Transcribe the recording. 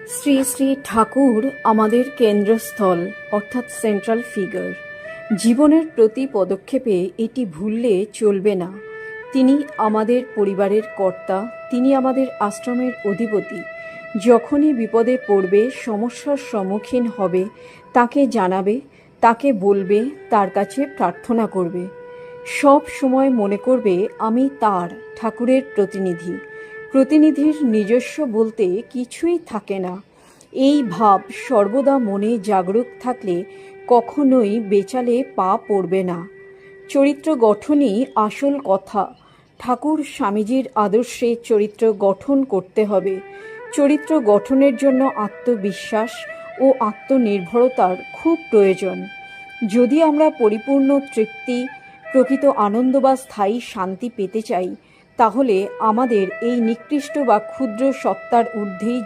শ্রী শ্রী ঠাকুর আমাদের কেন্দ্রস্থল অর্থাৎ সেন্ট্রাল ফিগার। জীবনের প্রতি পদক্ষেপে এটি ভুললে চলবে না। তিনি আমাদের পরিবারের কর্তা, তিনি আমাদের আশ্রমের অধিপতি। যখনই বিপদে পড়বে, সমস্যার সম্মুখীন হবে, তাকে জানাবে, তাকে বলবে, তার কাছে প্রার্থনা করবে। সব সময় মনে করবে আমি তার, ঠাকুরের প্রতিনিধি। প্রতিনিধির নিজস্ব বলতে কিছুই থাকে না। এই ভাব সর্বদা মনে জাগরুক থাকলে কখনোই বেচালে পা পড়বে না। চরিত্র গঠনই আসল কথা। ঠাকুর স্বামীজির আদর্শে চরিত্র গঠন করতে হবে। চরিত্র গঠনের জন্য আত্মবিশ্বাস ও আত্মনির্ভরতার খুব প্রয়োজন। যদি আমরা পরিপূর্ণ তৃপ্তি, প্রকৃত আনন্দ বা স্থায়ী শান্তি পেতে চাই, তাহলে আমাদের এই নিকৃষ্ট বা ক্ষুদ্র সত্তার ঊর্ধ্বেই